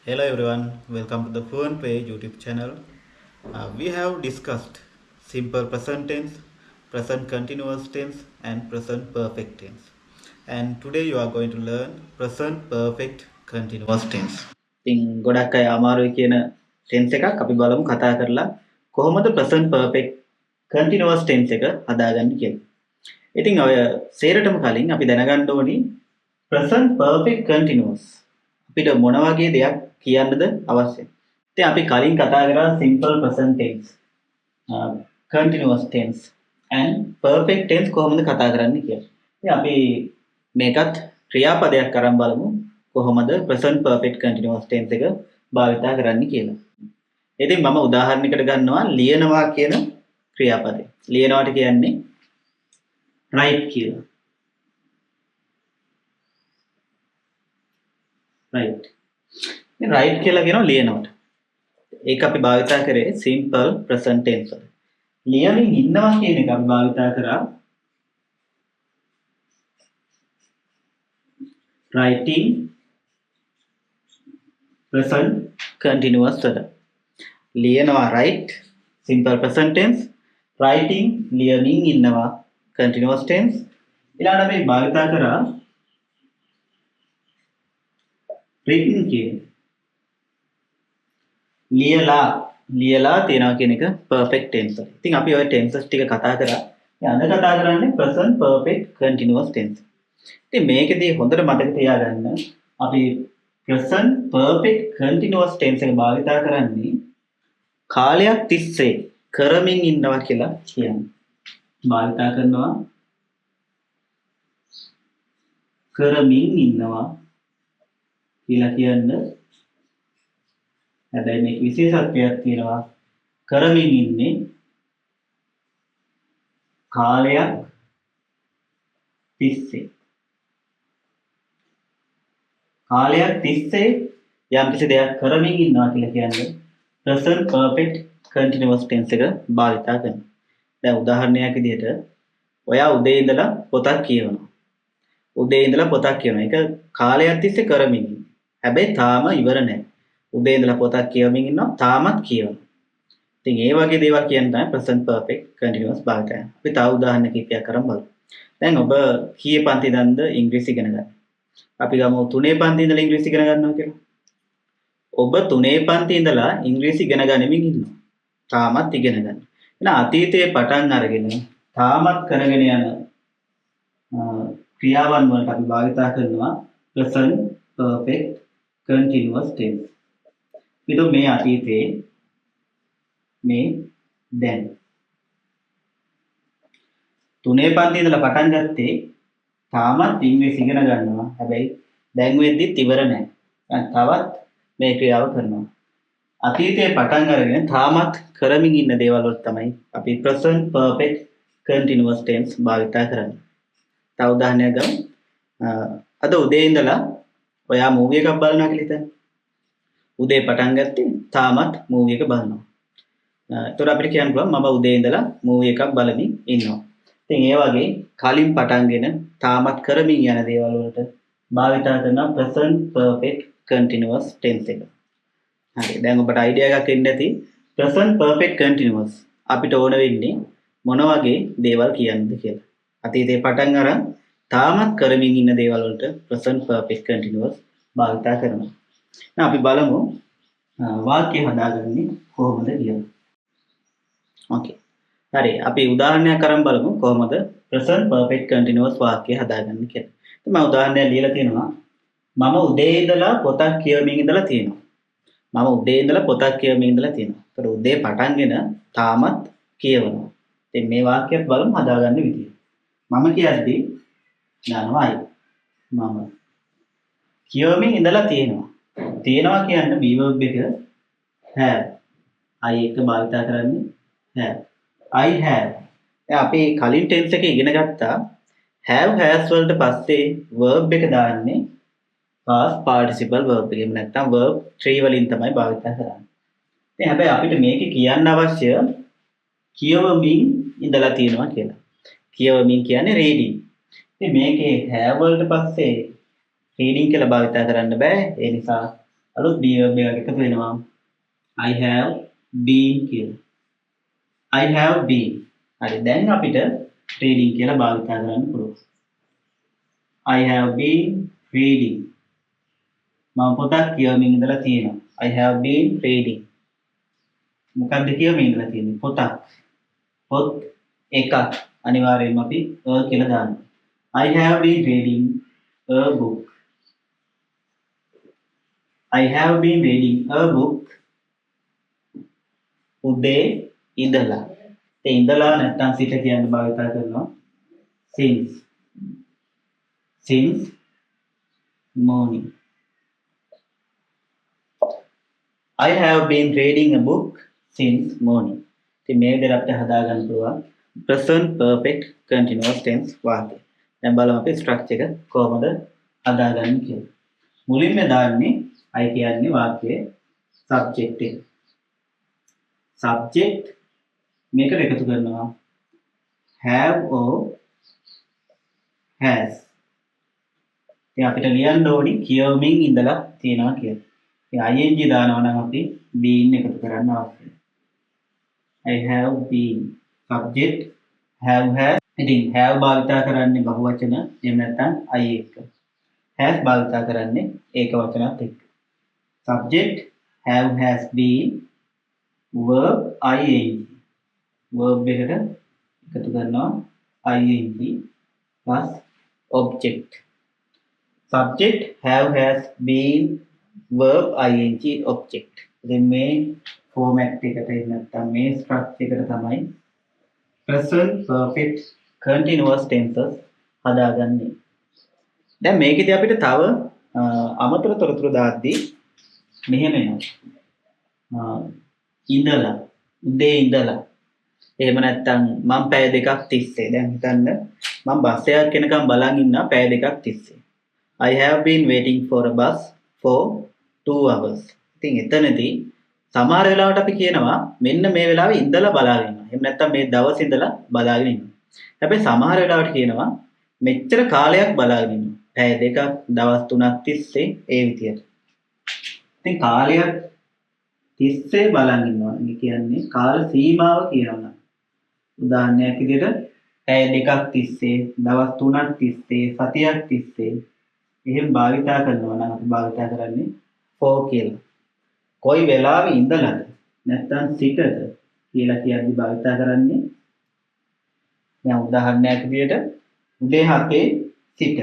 Hello everyone, welcome to the Fluent Page YouTube channel. We have discussed simple present tense, present continuous tense and present perfect tense. And today you are going to learn present perfect continuous tense. ඉතින් ගොඩක් අය අමාරුයි කියන tense එකක් අපි බලමු කතා කරලා කොහොමද present perfect continuous tense එක හදාගන්නේ කියලා. ඉතින් ඔය සේරටම කලින් අපි දැනගන්න ඕනි present perfect continuous අපිට මොන වගේ දෙයක් කියන්නද අවශ්‍ය. ඉතින් අපි කලින් කතා කරා simple present tense, continuous tense and perfect tense කොහොමද කතා කරන්නේ කියලා. ඉතින් අපි මේකත් ක්‍රියාපදයක් අරන් බලමු කොහොමද present perfect continuous tense එක භාවිතා කරන්නේ කියලා. ඉතින් මම උදාහරණයකට ගන්නවා ලියනවා කියන ක්‍රියාපදය. ලියනවාට කියන්නේ write කියලා. right. මේ write කියලා කියනවා ලියනවට. ඒක අපි භාවිතා කරේ simple present tense වල. ලියමින් ඉන්නවා කියන එක අපි භාවිතා කරා writing present continuous වල. ලියනවා write simple present tense, writing ලියමින් ඉන්නවා continuous tense. ඊළඟට අපි භාවිතා කරා written කියන ලියලා තියෙනවා කියන එක perfect tense වල. ඉතින් අපි ওই tenses ටික කතා කරා. අද කතා කරන්නේ present perfect continuous tense. ඉතින් මේකෙදී හොඳට මතක තියාගන්න අපි present perfect continuous tense එක භාවිතා කරන්නේ කාලයක් තිස්සේ කරමින් ඉන්නවා කියලා කියන්නේ. භාවිතා කරනවා කරමින් ඉන්නවා කියලා කියන්නේ. හැබැයි මේක විශේෂත්වයක් තියෙනවා. කරමින් ඉන්නේ කාලයක් තිස්සේ. කාලයක් තිස්සේ යම්කිසි දෙයක් කරමින් ඉන්නවා කියලා කියන්නේ present perfect continuous tense එක භාවිතා කරනවා. දැන් උදාහරණයක් විදිහට ඔයා උදේ ඉඳලා පොතක් කියවනවා. උදේ ඉඳලා පොතක් කියවනවා. ඒක කාලයක් තිස්සේ කරමින් ඉන්නේ. හැබැයි තාම ඉවර නැහැ. උදේ ඉඳලා පොතක් කියවමින් ඉන්නවා තාමත් කියවනවා. ඉතින් ඒ වගේ දේවල් කියන තමයි present perfect continuous භාවිතය. අපි තව උදාහරණ කිහිපයක් අරන් බලමු. දැන් ඔබ කීයේ පන්ති ඉඳන්ද ඉංග්‍රීසි ඉගෙන ගන්න? අපි ගමු 3 පන්ති ඉඳලා ඉංග්‍රීසි ඉගෙන ගන්නවා කියලා. ඔබ 3 පන්ති ඉඳලා ඉංග්‍රීසි ඉගෙන ගනිමින් ඉන්නවා. තාමත් ඉගෙන ගන්න. එහෙනම් අතීතයේ පටන් අරගෙන තාමත් කරගෙන යන ක්‍රියාවන් වලට අපි භාවිතා කරනවා present perfect continuous tense. විදු මේ අතීතයේ මේ දැන් 3 පන්ති ඉඳලා පටන් ගත්තේ තාමත් ඉංග්‍රීසි ඉගෙන ගන්නවා. හැබැයි දැන් වෙද්දිත් ඉවර නැහැ. තවත් මේ ක්‍රියාව කරනවා. අතීතයේ පටන් අරගෙන තාමත් කරමින් ඉන්න දේවල් වලට තමයි අපි present perfect continuous tense භාවිතා කරන්නේ. තව උදාහරණයක් ගමු. අද උදේ ඉඳලා ඔයා මූවි එකක් බලනවා කියලා හිතන්න. උදේ පටන් ගත්තේ තාමත් මූවි එක බලනවා. ඒතකොට අපිට කියන්න පුළුවන් මම උදේ ඉඳලා මූවි එකක් බලමින් ඉන්නවා. ඉතින් ඒ වගේ කලින් පටන්ගෙන තාමත් කරමින් යන දේවල් වලට භාවිතා කරන present perfect continuous tense එක. හරි. දැන් ඔබට අයිඩියා එකක් එන්න ඇති present perfect continuous අපිට ඕන වෙන්නේ මොන වගේ දේවල් කියන්නද කියලා. අතීතේ පටන් අරන් තාමත් කරමින් ඉන්න දේවල් වලට present perfect continuous භාවිතා කරනවා. දැන් අපි බලමු වාක්‍ය හදාගන්නේ කොහොමද කියලා. ඕකේ. හරි. අපි උදාහරණයක් අරන් බලමු කොහොමද present perfect continuous වාක්‍ය හදාගන්නේ කියලා. ඉතින් මම උදාහරණයක් ලියලා තියෙනවා. මම උදේ ඉඳලා පොතක් කියවමින් ඉඳලා තියෙනවා. මම උදේ ඉඳලා පොතක් කියවමින් ඉඳලා තියෙනවා. ඒතර උදේ පටන්ගෙන තාමත් කියවනවා. ඉතින් මේ වාක්‍යයක් බලමු හදාගන්න විදිය. මම කියද්දී දානවායි. මම කියවමින් ඉඳලා තියෙනවා. තියෙනවා කියන්නේ be verb එක have. I එක භාවිතා කරන්නේ have. I have. දැන් අපි කලින් tense එකේ ඉගෙන ගත්තා have has වලට පස්සේ verb එක දාන්නේ past participle verb එකෙන් නැත්නම් verb 3 වලින් තමයි භාවිතා කරන්නේ. ඉතින් හැබැයි අපිට මේකේ කියන්න අවශ්‍ය කියවමින් ඉඳලා තියෙනවා කියලා. කියවමින් කියන්නේ reading. ඉතින් මේකේ have වලට පස්සේ reading කියලා භාවිතා කරන්න බෑ. ඒ නිසා අලුත් be verb එකක් එකතු වෙනවා. I have been කියලා. I have been. හරි දැන් අපිට reading කියලා භාවිත කරන්න පුළුවන්. I have been reading. මම පොතක් කියවමින් ඉඳලා තියෙනවා. I have been reading. මොකක්ද කියවමින් ඉඳලා තියෙන්නේ? පොතක්. පොත් එකක්. අනිවාර්යයෙන්ම අපි කියලා දානවා. I have been reading a book. I have been reading a book. උදේ ඉඳලා. ඒ ඉඳලා නැත්තම් සිට කියන භාවිත කරනවා. Since. Since morning. I have been reading a book since morning. ඉතින් මේ විදිහට අපිට හදා ගන්න පුළුවන් present perfect continuous tense වාක්‍ය. දැන් බලමු අපි ස්ට්‍රක්චර් එක කොහොමද හදාගන්නේ කියලා. මුලින්ම දාන්නේ I කියන්නේ වාක්‍යයේ subject එක. subject මේකට එකතු කරනවා have or has. ඉතින් අපිට ලියන්න ඕනි කියවමින් ඉඳලා තියෙනවා කියලා. ඉතින් ing දානවා නම් අපි been එකතු කරන්න අවශ්‍යයි. I have been subject have has. ඉතින් have භාවිත කරන්නේ බහුවචන එහෙම නැත්නම් I එක්ක. has භාවිත කරන්නේ ඒක වචනත් එක්ක. subject have has been verb ing. verb එකට එකතු කරනවා ing plus object. subject have has been verb ing object. ඉතින් මේ format එකට එහෙම නැත්නම් මේ structure එකට තමයි present perfect continuous tenses හදාගන්නේ. දැන් මේකෙදි අපිට තව අමතර තොරතුරු දාද්දී මෙහෙම එනවා. ඉඳලා උදේ ඉඳලා එහෙම නැත්නම් මම පැය දෙකක් තිස්සේ දැන් හිතන්න මම බස් එකක් එනකම් බලන් ඉන්නවා පැය දෙකක් තිස්සේ. I have been waiting for a bus for 2 hours. ඉතින් එතනදී සමහර වෙලාවට අපි කියනවා මෙන්න මේ වෙලාවේ ඉඳලා බලාගෙන ඉන්නවා. එහෙම නැත්නම් මේ දවස් ඉඳලා බලාගෙන ඉන්නවා. හැබැයි සමහර වෙලාවට කියනවා මෙච්චර කාලයක් බලාගෙන ඉන්නවා. පැය දෙකක් දවස් 3ක් තිස්සේ ඒ විදියට. ඉතින් කාලයක් තිස්සේ බලන් ඉන්නවා. මේ කියන්නේ කාල සීමාව කියනවා. උදාහරණයක් විදිහට පැය දෙකක් තිස්සේ දවස් 3ක් තිස්සේ සතියක් තිස්සේ එහෙම භාවිතා කරනවා නම් අපි භාවිතා කරන්නේ for කියලා. කොයි වෙලාවෙ ඉඳලාද නැත්නම් සිටද කියලා කියද්දි භාවිතා කරන්නේ දැන් උදාහරණයක් විදිහට උදේ 7 සිට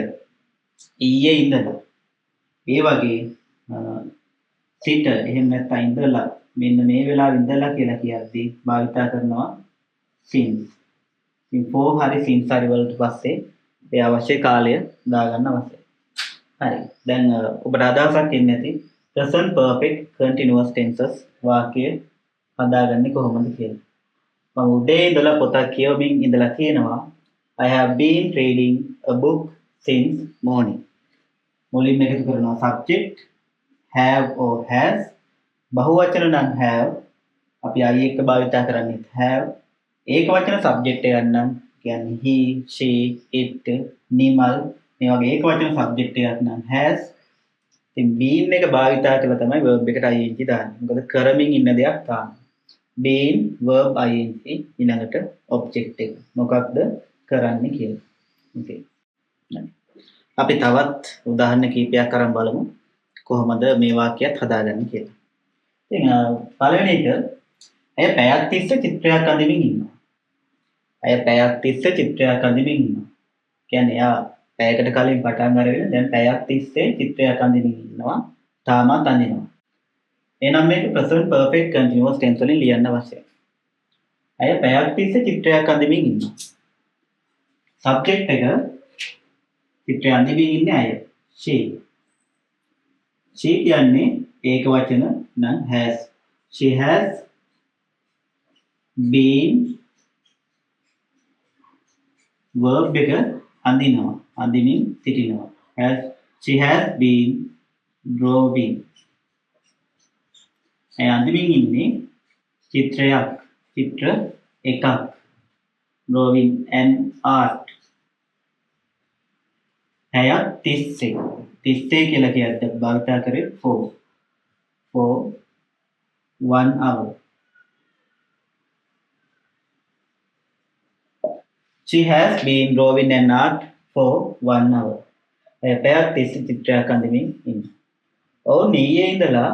ඊයේ ඉඳලා ඒ වගේ සිට එහෙම නැත්නම් ඉඳලා මෙන්න මේ වෙලාවෙ ඉඳලා කියලා කියද්දි භාවිතා කරනවා since. ඉතින් for හරි since හරි වලට පස්සේ ඒ අවශ්‍ය කාලය දාගන්න අවශ්‍යයි. හරි. දැන් ඔබට අදහසක් එන්නේ නැති present perfect continuous tenses වාක්‍ය හදාගන්නේ කොහොමද කියලා. මම උදේ ඉඳලා පොතක් කියවමින් ඉඳලා කියනවා I have been reading a book since morning. මුලින්ම එකතු කරනවා subject have or has. බහුවචන නම් have. අපි I එක්ක භාවිත කරන්නේ have. ඒක වචන subject එකක් නම් කියන්නේ he, she, it, නිමල් මේ වගේ ඒක වචන subject එකක් නම් has. ඉතින් been එක භාවිතා කරලා තමයි verb එකට ing දාන්නේ. මොකද කරමින් ඉන්න දෙයක් තාම. been verb ing ඊළඟට object එක. මොකක්ද කරන්නේ කියලා. okay. අපි තවත් උදාහරණ කීපයක් අරන් බලමු. කොහොමද මේ වාක්‍යයත් හදාගන්නේ කියලා. ඉතින් පළවෙනි එක ඇය පැයක් තිස්සේ චිත්‍රයක් අඳින්මින් ඉන්නවා. ඇය පැයක් තිස්සේ චිත්‍රයක් අඳින්මින් ඉන්නවා. කියන්නේ එයා පැයකට කලින් පටන් අරගෙන දැන් පැයක් තිස්සේ චිත්‍රයක් අඳින්මින් ඉන්නවා. තාමත් අඳිනවා. එහෙනම් මේක present perfect continuous tense වලින් ලියන්න අවශ්‍යයි. ඇය පැයක් තිස්සේ චිත්‍රයක් අඳින්මින් ඉන්නවා. subject එක චිත්‍රය අඳින්මින් ඉන්නේ ඇය. she. she කියන්නේ ඒක වචන නම් has. she has been verb එක අඳිනවා. අඳින්මින් සිටිනවා. she has been drawing. ඇය අඳින්මින් ඉන්නේ චිත්‍රයක්. චිත්‍ර එකක්. drawing an art. ඇය තිස්සේ. තිස්සේ කියලා කියද්දී භාවිත කරේ for. for 1 hour. She has been drawing an art for 1 hour. පැයක් තිස්සේ චිත්‍රයක් අඳිමින් ඉන්නවා. ඔවුන් ඊයේ ඉඳලා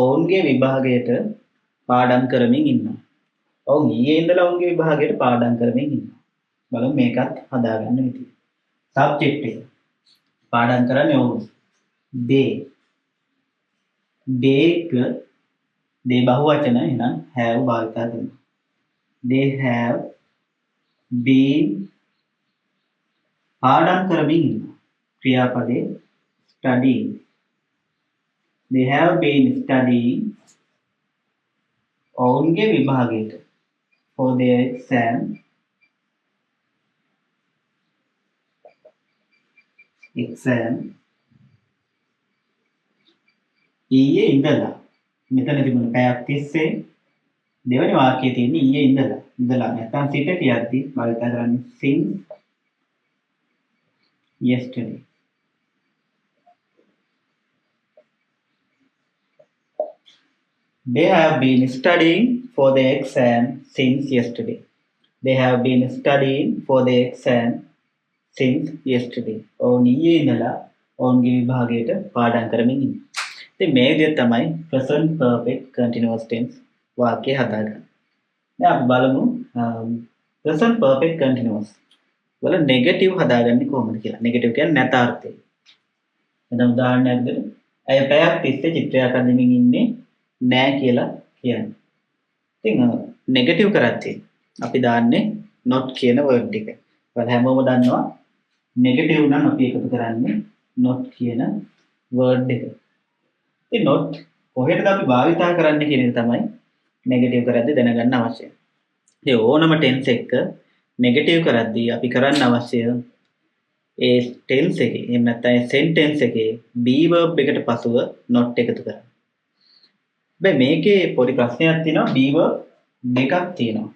ඔවුන්ගේ විභාගයට පාඩම් කරමින් ඉන්නවා. ඔවුන් ඊයේ ඉඳලා ඔවුන්ගේ විභාගයට පාඩම් කරමින් ඉන්නවා. බලමු මේකත් හදාගන්න විදිය. සබ්ජෙක්ට් එක පාඩම් කරන්නේ ඔවුන්. they they බහුවචන එහෙනම් have භාවිත කරනවා. they have been පාඩම් කරමින් ඉන්නවා. ක්‍රියාපදේ studying. They have been studying ඔවුන්ගේ විභාගයට for their exam ඊයේ ඉඳලා මෙතන තිබුණ පැයක් තිස්සේ දෙවෙනි වාක්‍යයේ තියෙන ඊයේ ඉඳලා නැත්නම් සිට කියද්දි භාවිත කරන්නේ since yesterday. They have been studying for the exam since yesterday. They have been studying for the exam since yesterday. ඔවුන් ඊයේ ඉඳලා ඔවුන්ගේ විභාගයට පාඩම් කරමින් ඉන්නේ. ඉතින් මේ විදිහට තමයි present perfect continuous tense වාක්‍ය හදාගන්නේ. දැන් අපි බලමු present perfect continuous වල නෙගටිව් හදාගන්නේ කොහොමද කියලා. නෙගටිව් කියන්නේ නැතාර්ථය. එතන උදාහරණයක් දෙන්න. අය පැයක් තිස්සේ චිත්‍රයක් අඳිමින් ඉන්නේ නෑ කියලා කියන්නේ. ඉතින් නෙගටිව් කරද්දී අපි දාන්නේ not කියන word එක. ඒත් හැමෝම දන්නවා නෙගටිව් නම් අපි එකතු කරන්නේ not කියන word එක. ඉතින් not කොහෙටද අපි භාවිතා කරන්නේ කියන එක තමයි නෙගටිව් කරද්දී දැනගන්න අවශ්‍යයි. ඉතින් ඕනම tense එක නෙගටිව් කරද්දී අපි කරන්න අවශ්‍ය ඒ tense එකේ එහෙම නැත්නම් sentence එකේ be verb එකට පසුව not එකතු කරන්න. හැබැයි මේකේ පොඩි ප්‍රශ්නයක් තියෙනවා be verb දෙකක් තියෙනවා.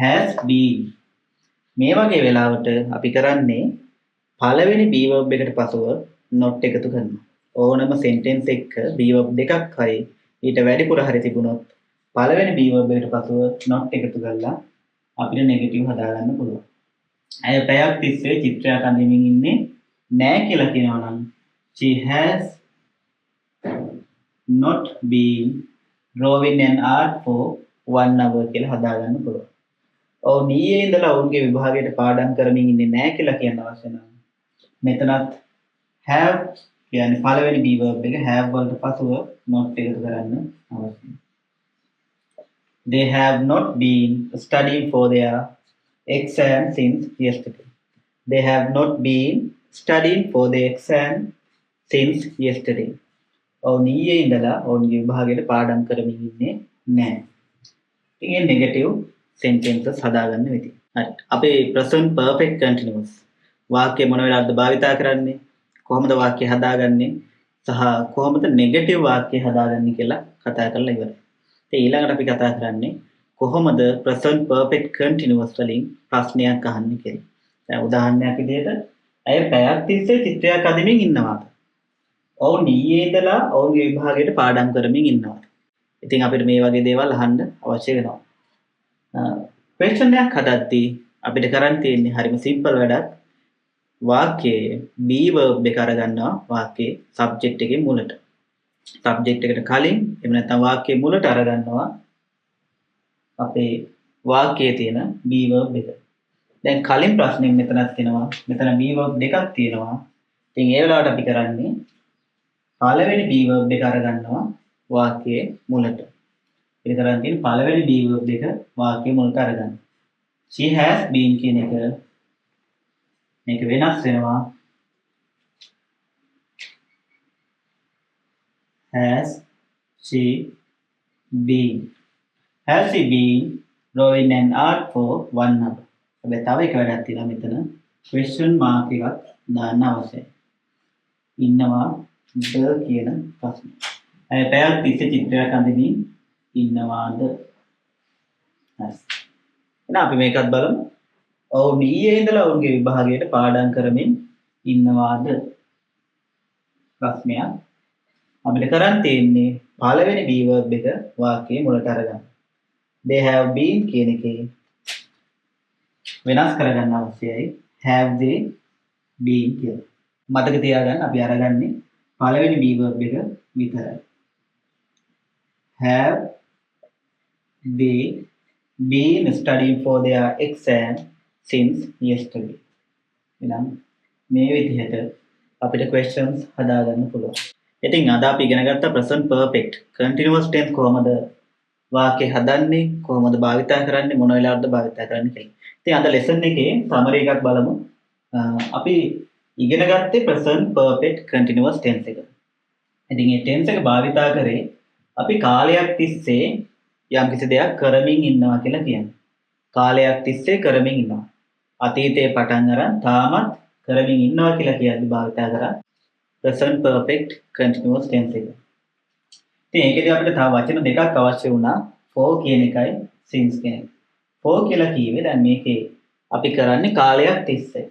has been මේ වගේ වෙලාවට අපි කරන්නේ පළවෙනි be verb එකට පසුව not එකතු කරනවා. ඕනම sentence එකක be verb දෙකක් හරි ඊට වැඩිපුර හරි තිබුණොත් පළවෙනි be verb එකට පසුව not එකතු කරලා අපිට නෙගටිව් හදාගන්න පුළුවන්. අය පැයක් තිස්සේ චිත්‍රයක් අඳිමින් ඉන්නේ නෑ කියලා කියනවා නම් she has not been drawing an art for 1 hour කියලා හදාගන්න පුළුවන්. ඔවුන් ඊයේ ඉඳලා ඔවුන්ගේ විභාගයට පාඩම් කරමින් ඉන්නේ නෑ කියලා කියන්න අවශ්‍ය නම් මෙතනත් have කියන්නේ පළවෙනි be verb එක have වලට පසුව not එකතු කරන්න අවශ්‍යයි. They have not been studying for their exam since yesterday. They have not been studying for their exam since yesterday. ඔවුන් ඊයේ ඉඳලා ඔවුන්ගේ විභාගයට පාඩම් කරමින් ඉන්නේ නැහැ. ඉතින් මේ නෙගටිව් sentences හදාගන්න විදිය. හරි. අපි present perfect continuous වාක්‍ය මොන වෙලාවද භාවිතා කරන්නේ? කොහොමද වාක්‍ය හදාගන්නේ? සහ කොහොමද නෙගටිව් වාක්‍ය හදාගන්නේ කියලා කතා කරලා ඉවරයි. ඉතින් ඊළඟට අපි කතා කරන්නේ කොහොමද present perfect continuous වලින් ප්‍රශ්නයක් අහන්නේ කියලා. දැන් උදාහරණයක් විදිහට අය පැයක් තිස්සේ චිත්‍රයක් අඳිමින් ඉන්නවාද? ඔවුන් ඊයේ ඉඳලා ඔවුන්ගේ විභාගයට පාඩම් කරමින් ඉන්නවා. ඉතින් අපිට මේ වගේ දේවල් අහන්න අවශ්‍ය වෙනවා. question එකක් හදද්දී අපිට කරන් තියෙන්නේ හරිම සිම්පල් වැඩක්. වාක්‍යයේ be verb එක අරගන්නවා වාක්‍යයේ subject එකේ මුලට. subject එකට කලින් එහෙම නැත්නම් වාක්‍යයේ මුලට අරගන්නවා අපේ වාක්‍යයේ තියෙන be verb එක. දැන් කලින් ප්‍රශ්නේ මෙතනක් තියෙනවා. මෙතන be verb දෙකක් තියෙනවා. ඉතින් ඒ වෙලාවට අපි කරන්නේ පළවෙනි be verb එක අරගන්නවා වාක්‍යයේ මුලට. ඒක කරන් තියෙන පළවෙනි be verb එක වාක්‍යයේ මුලට අරගන්න. She has been කියන එක මේක වෙනස් වෙනවා. Has she been? Has she been drawing an art for 1 hour? හැබැයි තව එක වැඩක් තියෙනවා මෙතන. question mark එකක් දාන්න අවශ්‍යයි. ඉන්නවා ද කියන ප්‍රශ්න. අය පැයක් තිස්සේ චිත්‍රයක් අඳිමින් ඉන්නවාද? හරි. එහෙනම් අපි මේකත් බලමු. ඔවුන් ඊයේ ඉඳලා ඔවුන්ගේ විභාගයට පාඩම් කරමින් ඉන්නවාද? ප්‍රශ්නයක්. අපිට කරන් තියෙන්නේ පළවෙනි be verb එක වාක්‍යයේ මුලට අරගන්න. they have been කියන එකේ වෙනස් කරගන්න අවශ්‍යයි. have they been කියලා. මතක තියාගන්න අපි අරගන්නේ පළවෙනි be verb එක විතරයි. have they been studying for their exam since yesterday? එහෙනම් මේ විදිහට අපිට questions හදාගන්න පුළුවන්. ඉතින් අද අපි ඉගෙන ගත්ත present perfect continuous tense කොහොමද වාක්‍ය හදන්නේ, කොහොමද භාවිතා කරන්නේ, මොන වෙලාවටද භාවිතා කරන්නේ කියලා. ඉතින් අද lesson එකේ summary එකක් බලමු. අපි ඉගෙන ගත්තේ present perfect continuous tense එක. ඉතින් මේ tense එක භාවිතා කරේ අපි කාලයක් තිස්සේ යම් කිසි දෙයක් කරමින් ඉන්නවා කියලා කියන්නේ. කාලයක් තිස්සේ කරමින් ඉන්නවා. අතීතයේ පටන් අරන් තාමත් කරමින් ඉන්නවා කියලා කියන්නේ භාවිතා කරා present perfect continuous tense එක. ඉතින් ඒකේදී අපිට තව වචන දෙකක් අවශ්‍ය වුණා. for කියන එකයි since කියන එක. for කියලා කිව්වේ දැන් මේකේ අපි කරන්නේ කාලයක් තිස්සේ.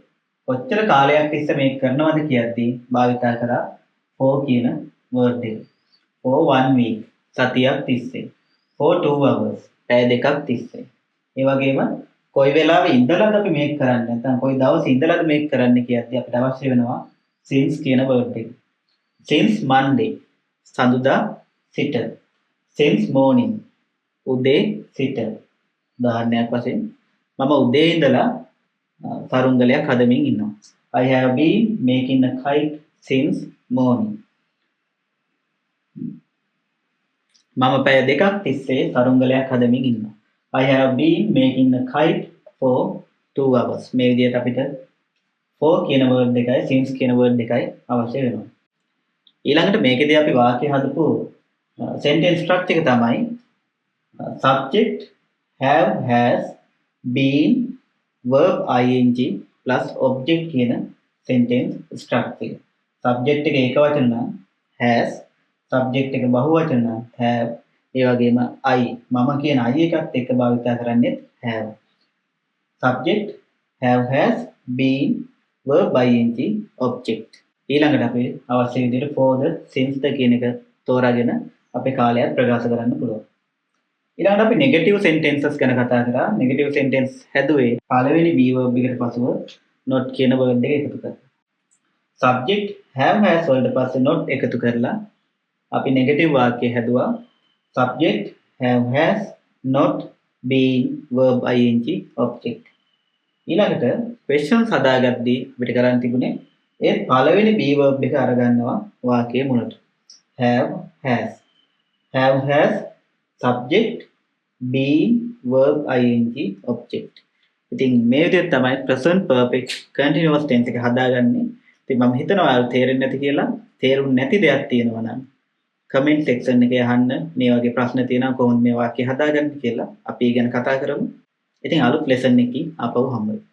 කොච්චර කාලයක් තිස්සේ මේක කරනවද කියද්දී භාවිතා කරා for කියන word එක. for 1 week සතියක් තිස්සේ. for 2 hours පැය දෙකක් තිස්සේ. ඒ වගේම කොයි වෙලාවෙ ඉඳලාද අපි මේක කරන්නේ නැත්නම් කොයි දවසේ ඉඳලාද මේක කරන්නේ කියද්දී අපිට අවශ්‍ය වෙනවා since කියන word එක. since Monday සඳුදා සිට. since morning උදේ සිට. උදාහරණයක් වශයෙන් මම උදේ ඉඳලා තරුංගලයක් හදමින් ඉන්නවා. I have been making a kite since morning. මම පැය දෙකක් තිස්සේ තරුංගලයක් හදමින් ඉන්නවා. I have been making a kite for 2 hours. මේ විදිහට අපිට for කියන word එකයි since කියන word එකයි අවශ්‍ය වෙනවා. ඊළඟට මේකේදී අපි වාක්‍ය හදපු sentence structure එක තමයි subject have has been verb ing plus object කියන sentence structure. subject එක ඒකවචන නම් has, subject එක බහුවචන නම් have, ඒ වගේම I මම කියන I එකත් එක්ක භාවිත කරන්නේ have. subject have has been verb ing object. ඊළඟට අපි අවශ්‍ය විදිහට for the since the කියන එක තෝරාගෙන අපේ කාලයත් ප්‍රකාශ කරන්න පුළුවන්. ඊළඟට අපි negative sentences ගැන කතා කරා. negative sentence හැදුවේ පළවෙනි be verb එකට පසුව not කියන word එක එකතු කරලා. subject have has වලට පස්සේ not එකතු කරලා අපි negative වාක්‍ය හැදුවා. subject have has not been verb ing object. ඊළඟට questions හදාගද්දී අපිට කරන්න තිබුණේ ඒ පළවෙනි be verb එක අරගන්නවා වාක්‍යයේ මුලට. have has. have has subject been verb ing object. ඉතින් මේ විදිහට තමයි present perfect continuous tense එක හදාගන්නේ. ඉතින් මම හිතනවා ඔයාලට තේරෙන්නේ නැති කියලා. තේරුන්නේ නැති දෙයක් තියෙනවා නම් comment section එකේ අහන්න. මේ වගේ ප්‍රශ්න තියෙනවා කොහොමද මේ වාක්‍ය හදාගන්නේ කියලා අපි ගැන කතා කරමු. ඉතින් අලුත් lesson එකකින් ආපහු හම්බ වෙමු.